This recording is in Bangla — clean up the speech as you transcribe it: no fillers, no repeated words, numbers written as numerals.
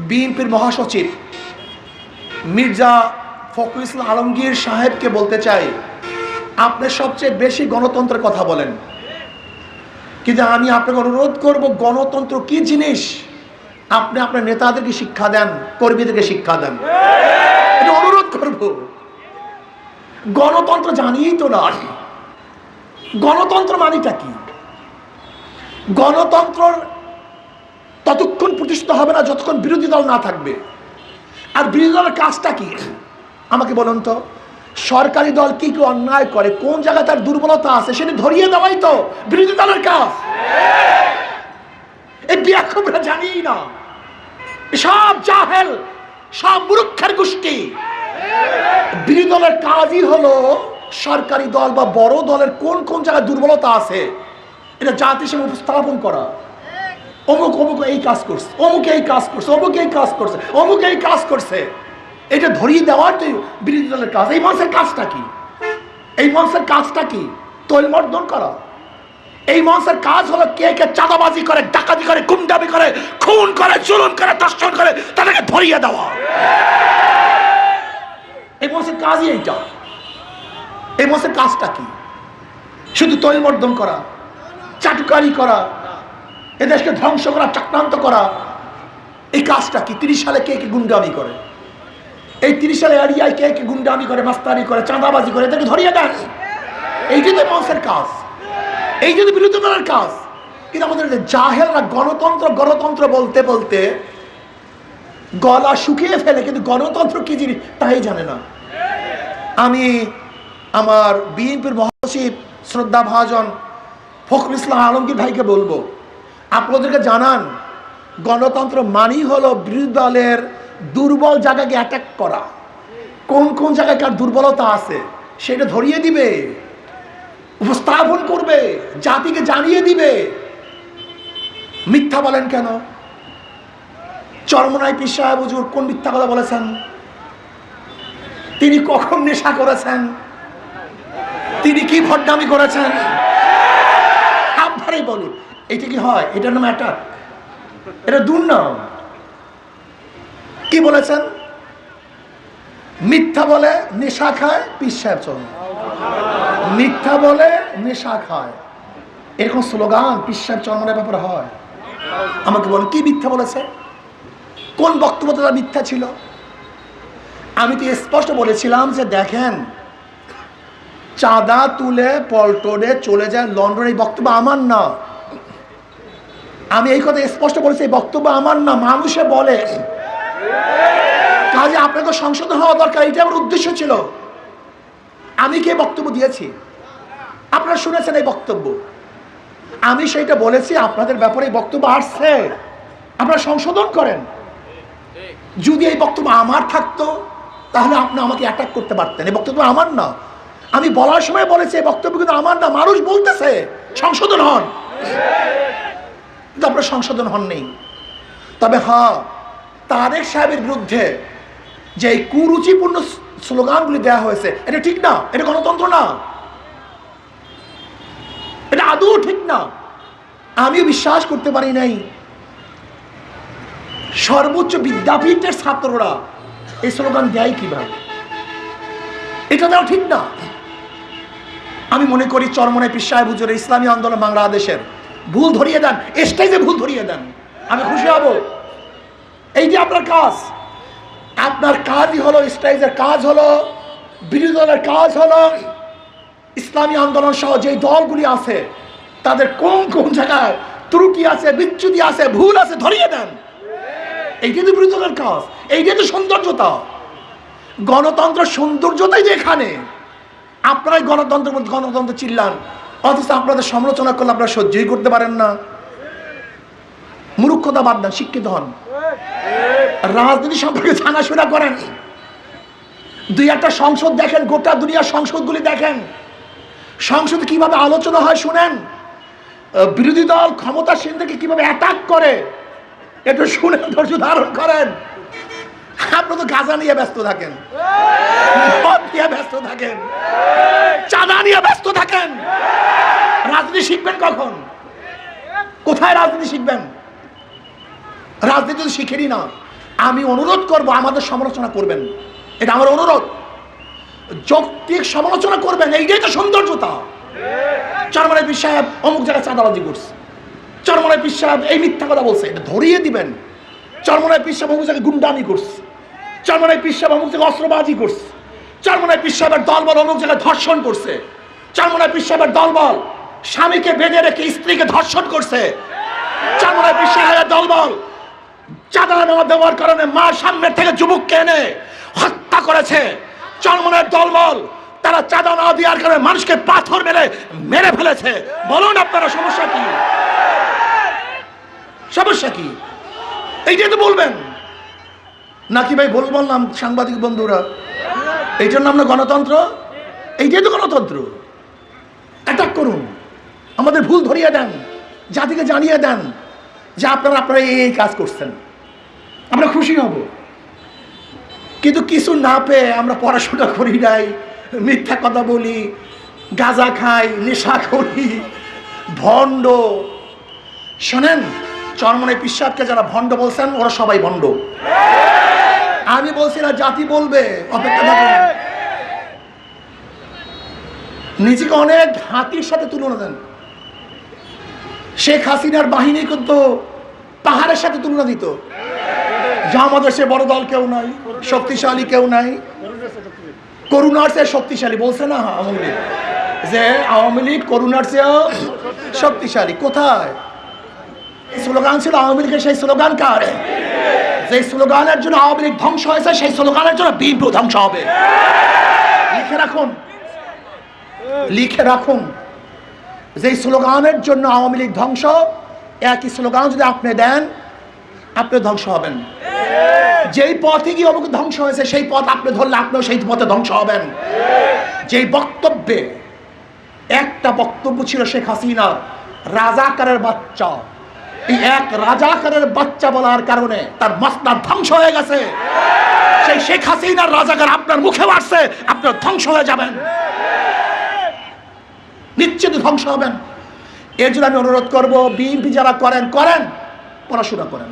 বিএনপির মহাসচিব মির্জা ফখরুল ইসলাম আলমগীর সাহেবকে বলতে চাই, আপনি সবচেয়ে বেশি গণতন্ত্রের কথা বলেন, কিন্তু আমি আপনাকে অনুরোধ করব গণতন্ত্র কি জিনিস আপনি আপনার নেতাদেরকে শিক্ষা দেন, কর্মীদেরকে শিক্ষা দেন, এটা অনুরোধ করব। গণতন্ত্র জানিই তো না। গণতন্ত্র মানেটা কি? গণতন্ত্র ততক্ষণ প্রতিষ্ঠিত হবে না যতক্ষণ বিরোধী দল না থাকবে। আর বিরোধী দলের কাজটা কি আমাকে বলুন তো? সরকারি দল কি কি অন্যায় করে, কোন জায়গায় তার দুর্বলতা আছে সেটা ধরিয়ে দেওয়াই তো বিরোধী দলের কাজ। এই বিয়াক্ষরা জানি না, সব জাহেল, সব মূর্খের গোষ্ঠী। বিরোধী দলের কাজই হলো সরকারি দল বা বড় দলের কোন কোন জায়গায় দুর্বলতা আছে এটা জাতির সামনে উপস্থাপন করা। অমুক অমুক এই কাজ করছে, অমুক এই কাজ করছে, অমুক এই কাজ করছে, অমুক এই কাজ করছে, এটা ধরিয়ে দেওয়ার তো বিরোধী দলের কাজ। এই মঞ্চের কাজটা কি? এই মঞ্চের কাজটা কি? তৈলমর্দন করা। এই মঞ্চের কাজ হলো কে কে চাঁদাবাজি করে, ডাকাতি করে, গুন্ডামি করে, খুন করে, জুলুম করে, ধর্ষণ করে, তাদেরকে ধরিয়ে দেওয়া। এই মঞ্চের কাজই এইটা। এই মঞ্চের কাজটা কি? শুধু তৈলমর্দন করা, চাটুকারি করা, এদেশকে ধ্বংস করা, চক্রান্ত করা। এই কাজটা কি? 30 সালে কে কে গুন্ডামি করে, এই 30 সালে এরিয়ায় কে কে গুন্ডামি করে, মাস্তানি করে, চাঁদাবাজি করে, এদেরকে ধরিয়ে দেন। এই যদি মঞ্চের কাজ, এই যদি বিরোধী দলের কাজ। কিন্তু আমাদের জাহেলরা গণতন্ত্র গণতন্ত্র বলতে বলতে গলা শুকিয়ে ফেলে, কিন্তু গণতন্ত্র কি জিনিস তাই জানে না। আমি আমার বিএনপির মহাসচিব শ্রদ্ধা ভাজন ফখরুল ইসলাম আলমগীর ভাইকে বলবো, আপনাদেরকে জানান গণতন্ত্র মানেই হলো বিরোধী দলের দুর্বল জায়গাকে অ্যাটাক করা। কোন কোন জায়গায় কার দুর্বলতা আছে সেটা ধরিয়ে দিবে, উপস্থাপন করবে, জাতিকে জানিয়ে দিবে। মিথ্যা বলেন কেন? চরমনাই পীর সাহেব হুজুর কোন মিথ্যা কথা বলেছেন? তিনি কখন নেশা করেছেন? তিনি কি ভণ্ডামি করেছেন? আপনারাই বলুন, এটা কি হয়? এটার নাম অ্যাটাক? এটা দুর্নাম। কি বলেছেন? মিথ্যা বলে নেশা খায় পীর সাহেব চরম, মিথ্যা বলে নেশা খায়, এরকম স্লোগান পীর সাহেব চরমের ব্যাপারে হয়? আমাকে বলেন কি মিথ্যা বলেছে? কোন বক্তব্য তারা মিথ্যা ছিল? আমি তো স্পষ্ট বলেছিলাম যে দেখেন, চাঁদা তুলে পল্টনে চলে যায় লন্ডন, এই বক্তব্য আমার না। আমি এই কথা স্পষ্ট বলেছি, এই বক্তব্য আমার না, মানুষে বলে। কাজে আপনাকে সংশোধন হওয়া দরকার, এটা আমার উদ্দেশ্য ছিল। আমি কি বক্তব্য দিয়েছি? আপনারা শুনেছেন এই বক্তব্য, আমি সেইটা বলেছি। আপনাদের ব্যাপারে এই বক্তব্য আসছে, আপনারা সংশোধন করেন। যদি এই বক্তব্য আমার থাকতো তাহলে আপনি আমাকে অ্যাটাক করতে পারতেন। এই বক্তব্য আমার না, আমি বলার সময় বলেছি এই বক্তব্য কিন্তু আমার না। মানুষ বলতেছে সংশোধন হন, কিন্তু আপনারা সংশোধন হন নেই। তবে হ্যাঁ, তারেক সাহেবের বিরুদ্ধে যে এই কুরুচিপূর্ণ স্লোগানগুলি দেওয়া হয়েছে এটা ঠিক না, এটা গণতন্ত্র না, এটা আদৌ ঠিক না। আমিও বিশ্বাস করতে পারি নাই সর্বোচ্চ বিদ্যাপীঠের ছাত্ররা এই স্লোগান দেয় কিভাবে, এটা দেওয়া ঠিক না। আমি মনে করি চরমনাই পীর সাহেব হুজুর ইসলামী আন্দোলন বাংলাদেশের ভুল ধরিয়ে দেন, স্টেজে ভুল ধরিয়ে দেন, আমি খুশি হব। এই যে আপনার কাজ, আপনার কাজই হলো স্টেজের কাজ, হলো বিরোধী দলের কাজ, হলো ইসলামী আন্দোলন সহ যে দলগুলি আছে তাদের কোন কোন জায়গায় ত্রুটি আছে, বিচ্যুতি আছে, ভুল আছে ধরিয়ে দেন। এইটাই তো বিরোধী দলের কাজ, এইটাই তো সৌন্দর্যতা। গণতন্ত্র সৌন্দর্যতাই যে এখানে। আপনারাই গণতন্ত্রের মধ্যে গণতন্ত্র চিল্লান, অথচ আপনাদের সমালোচনা করলে আপনারা সহ্যই করতে পারেন না। মূর্খতা বাদ দেন, শিক্ষিত হন, রাজনীতি সম্পর্কে জানাশোনা করেন। দুই একটা সংসদ দেখেন, গোটা দুনিয়ার সংসদগুলি দেখেন, সংসদে কিভাবে আলোচনা হয় শুনেন। বিরোধী দল ক্ষমতাসীনদেরকে কিভাবে অ্যাটাক করে একটু শুনেন, ধৈর্য ধারণ করেন। আপনি তো গাঁজা নিয়ে ব্যস্ত থাকেন, মদ নিয়ে ব্যস্ত থাকেন, চাঁদা নিয়ে ব্যস্ত থাকেন। রাজনীতি শিখবেন কখন? কোথায় রাজনীতি শিখবেন? রাজনীতি তো শিখেনি না। আমি অনুরোধ করব আমাদের সমালোচনা করবেন, এটা আমার অনুরোধ। যৌক্তিক সমালোচনা করবেন, এইটাই তো সৌন্দর্যতা। চরমনাই পীর সাহেব অমুক জায়গায় চাঁদাবাজি করছে, চরমনাই পীর সাহেব এই মিথ্যা কথা বলছে, এটা ধরিয়ে দিবেন। চরমনাই পীর সাহেব অমুক জায়গায় গুন্ডামি করছে, চরমনাই পীর সাহেব অমুক জায়গায় অস্ত্রবাজি করছে, চরমনাই পীর সাহেবের দলবল অমুক জায়গায় ধর্ষণ করছে, চরমনাই পীর সাহেবের দলবল স্বামীকে বেঁধে রেখে স্ত্রীকে ধর্ষণ করছে, চরমনাই পীর সাহেবের দলবল চাঁদা নেওয়া দেওয়ার কারণে মা সামনের থেকে যুবককে এনে হত্যা করেছে, চরমনাইয়ের দলবল তারা চাঁদা না দেওয়ার কারণে মানুষকে পাথর মেরে ফেলেছে। বলুন আপনারা সমস্যা কি? সমস্যা কি? এইটাই তো বলবেন নাকি ভাই? ভুল বললাম সাংবাদিক বন্ধুরা? এইটার নাম না গণতন্ত্র? এইটাই তো গণতন্ত্র। অ্যাটাক করুন, আমাদের ভুল ধরিয়ে দেন, জাতিকে জানিয়ে দেন যে আপনারা এই কাজ করছেন, আমরা খুশি হব। কিন্তু কিছু না পেয়ে আমরা পড়াশোনা করি নাই, মিথ্যা কথা বলি, গাঁজা খাই, নেশা করি, ভণ্ড। শোনেন, চরমনাই পীর সাহেবকে যারা ভণ্ড বলছেন ওরা সবাই ভণ্ড। আমি বলছি না, জাতি বলবে, অপেক্ষা থাকুন। নিজেকে অনেক হাতির সাথে তুলনা দেন। শেখ হাসিনার বাহিনী কিন্তু পাহাড়ের সাথে তুলনা দিত যে আমাদের সে বড় দল কেউ নাই, শক্তিশালী কেউ নাই, করুণার চেয়ে শক্তিশালী বলছে না আওয়ামী লীগ, যে আওয়ামী লীগ করুণার চেয়েও শক্তিশালী। কোথায় স্লোগান ছিল আওয়ামী লীগের? সেই স্লোগান কার? যে স্লোগানের জন্য আওয়ামী লীগ ধ্বংস হয়েছে, সেই স্লোগানের জন্য বিএনপি ধ্বংস হবে। লিখে রাখুন, লিখে রাখুন, যে স্লোগানের জন্য আওয়ামী লীগ ধ্বংস, একই স্লোগান যদি আপনি দেন আপনি ধ্বংস হবেন। যেই পথে গিয়ে অমুক ধ্বংস হয়েছে সেই পথ আপনি ধরলে আপনিও সেই পথে ধ্বংস হবেন। যেই বক্তব্যে একটা বক্তব্য ছিল শেখ হাসিনা রাজাকারের বাচ্চা, এই এক রাজাকারের বাচ্চা বলার কারণে তার মসনদ ধ্বংস হয়ে গেছে। সেই শেখ হাসিনার রাজাকার আপনার মুখে আসছে, আপনার ধ্বংস হয়ে যাবেন, নিশ্চিত ধ্বংস হবেন। এর জন্য আমি অনুরোধ করবো, বিএনপি যারা করেন পড়াশোনা করেন।